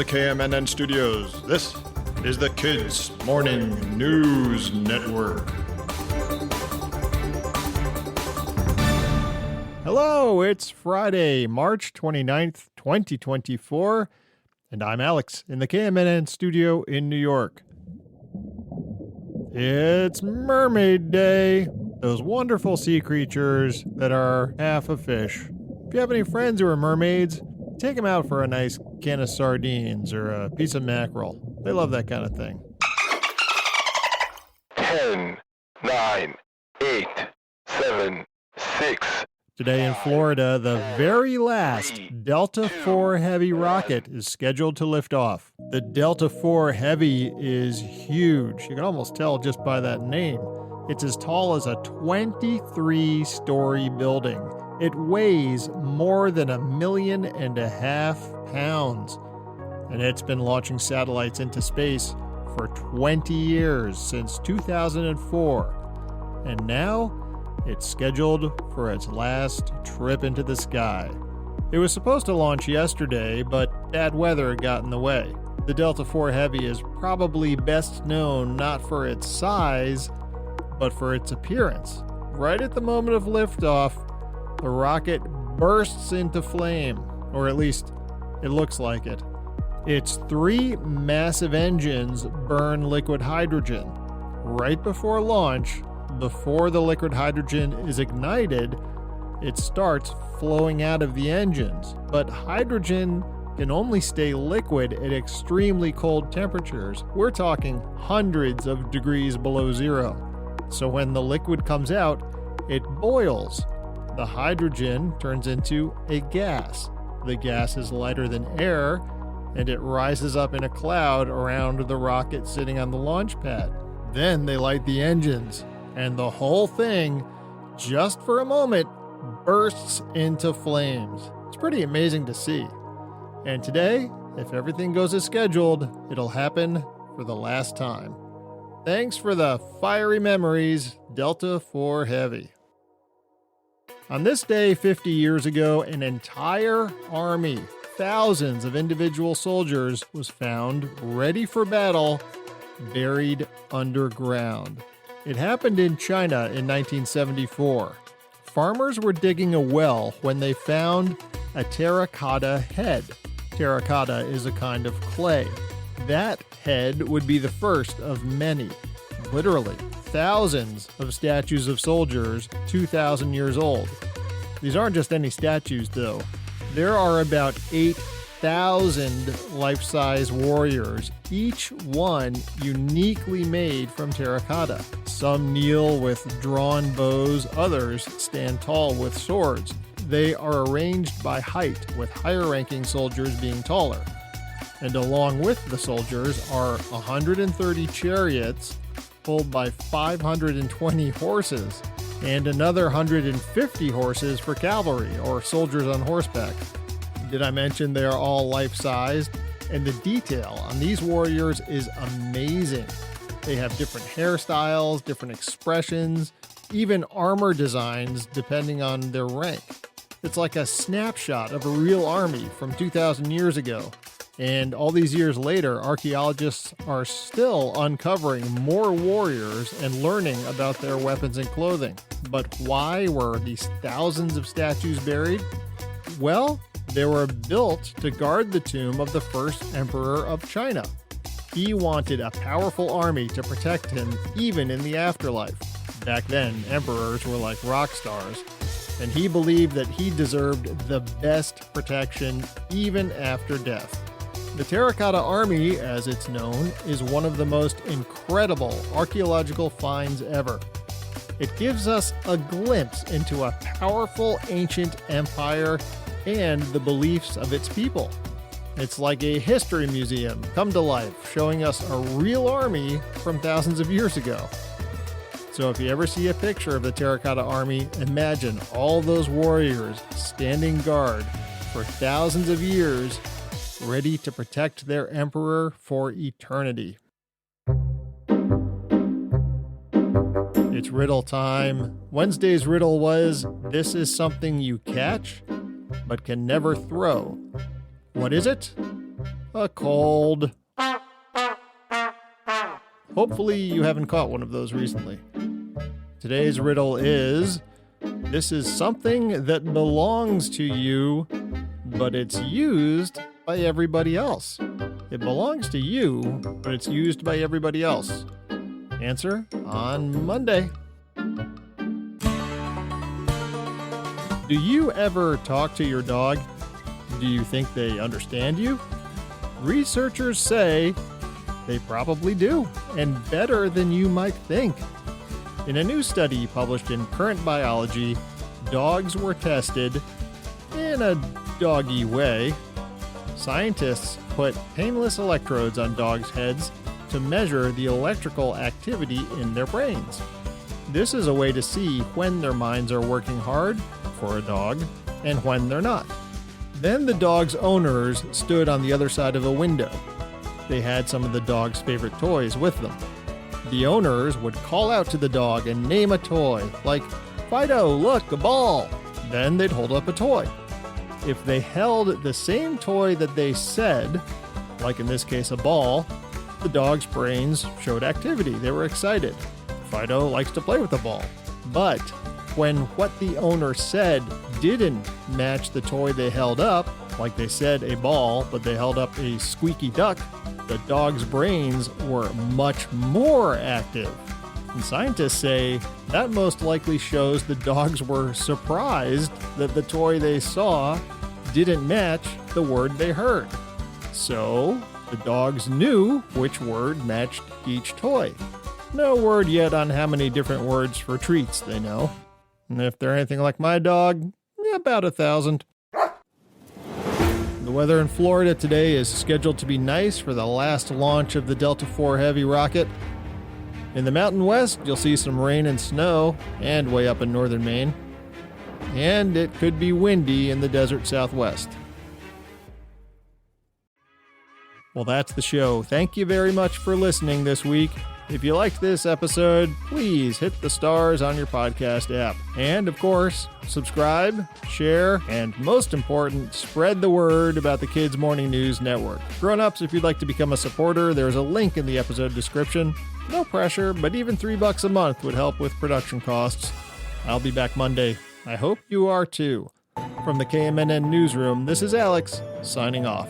the KMNN studios, this is the Kids Morning News Network. Hello, it's Friday, March 29th, 2024, and I'm Alex in the KMNN studio in New York. It's Mermaid Day, those wonderful sea creatures that are half a fish. If you have any friends who are mermaids, take them out for a nice can of sardines or a piece of mackerel. They love that kind of thing. 10, 9, 8, 7, 6. Today in Florida, the very last Delta IV Heavy rocket is scheduled to lift off. The Delta IV Heavy is huge. You can almost tell just by that name. It's as tall as a 23-story building. It weighs more than 1.5 million pounds. And it's been launching satellites into space for 20 years, since 2004. And now, it's scheduled for its last trip into the sky. It was supposed to launch yesterday, but bad weather got in the way. The Delta IV Heavy is probably best known not for its size, but for its appearance. Right at the moment of liftoff, the rocket bursts into flame, or at least it looks like it. Its 3 massive engines burn liquid hydrogen. Right before launch, before the liquid hydrogen is ignited, it starts flowing out of the engines. But hydrogen can only stay liquid at extremely cold temperatures. We're talking hundreds of degrees below zero. So when the liquid comes out, it boils. The hydrogen turns into a gas. The gas is lighter than air, and it rises up in a cloud around the rocket sitting on the launch pad. Then they light the engines, and the whole thing, just for a moment, bursts into flames. It's pretty amazing to see. And today, if everything goes as scheduled, it'll happen for the last time. Thanks for the fiery memories, Delta IV Heavy. On this day 50 years ago, an entire army, thousands of individual soldiers, was found ready for battle, buried underground. It happened in China in 1974. Farmers were digging a well when they found a terracotta head. Terracotta is a kind of clay. That head would be the first of many. Literally, thousands of statues of soldiers 2,000 years old. These aren't just any statues, though. There are about 8,000 life-size warriors, each one uniquely made from terracotta. Some kneel with drawn bows, others stand tall with swords. They are arranged by height, with higher-ranking soldiers being taller. And along with the soldiers are 130 chariots pulled by 520 horses, and another 150 horses for cavalry, or soldiers on horseback. Did I mention they are all life-sized? And the detail on these warriors is amazing. They have different hairstyles, different expressions, even armor designs depending on their rank. It's like a snapshot of a real army from 2,000 years ago. And all these years later, archaeologists are still uncovering more warriors and learning about their weapons and clothing. But why were these thousands of statues buried? Well, they were built to guard the tomb of the first emperor of China. He wanted a powerful army to protect him even in the afterlife. Back then, emperors were like rock stars, and he believed that he deserved the best protection even after death. The Terracotta Army, as it's known, is one of the most incredible archaeological finds ever. It gives us a glimpse into a powerful ancient empire and the beliefs of its people. It's like a history museum come to life, showing us a real army from thousands of years ago. So if you ever see a picture of the Terracotta Army, imagine all those warriors standing guard for thousands of years, ready to protect their emperor for eternity. It's riddle time. Wednesday's riddle was, this is something you catch, but can never throw. What is it? a cold. Hopefully you haven't caught one of those recently. Today's riddle is, this is something that belongs to you, but it's used by everybody else. It belongs to you, but it's used by everybody else. Answer on Monday. Do you ever talk to your dog? Do you think they understand you? Researchers say they probably do, and better than you might think. In a new study published in Current Biology, dogs were tested in a doggy way. Scientists put painless electrodes on dogs' heads to measure the electrical activity in their brains. This is a way to see when their minds are working hard for a dog and when they're not. Then the dog's owners stood on the other side of a window. They had some of the dog's favorite toys with them. The owners would call out to the dog and name a toy, like, "Fido, look, a ball." Then they'd hold up a toy. If they held the same toy that they said, like in this case a ball, the dog's brains showed activity. They were excited. Fido likes to play with the ball. But when what the owner said didn't match the toy they held up, like they said a ball, but they held up a squeaky duck, the dog's brains were much more active. And scientists say that most likely shows the dogs were surprised that the toy they saw didn't match the word they heard. So the dogs knew which word matched each toy. No word yet on how many different words for treats they know. And if they're anything like my dog, about 1,000. The weather in Florida today is scheduled to be nice for the last launch of the Delta IV Heavy rocket. In the Mountain West, you'll see some rain and snow, and way up in northern Maine. And it could be windy in the desert Southwest. Well, that's the show. Thank you very much for listening this week. If you liked this episode, please hit the stars on your podcast app. And, of course, subscribe, share, and most important, spread the word about the Kids Morning News Network. Grown-ups, if you'd like to become a supporter, there's a link in the episode description. No pressure, but even $3 a month would help with production costs. I'll be back Monday. I hope you are too. From the KMNN Newsroom, this is Alex, signing off.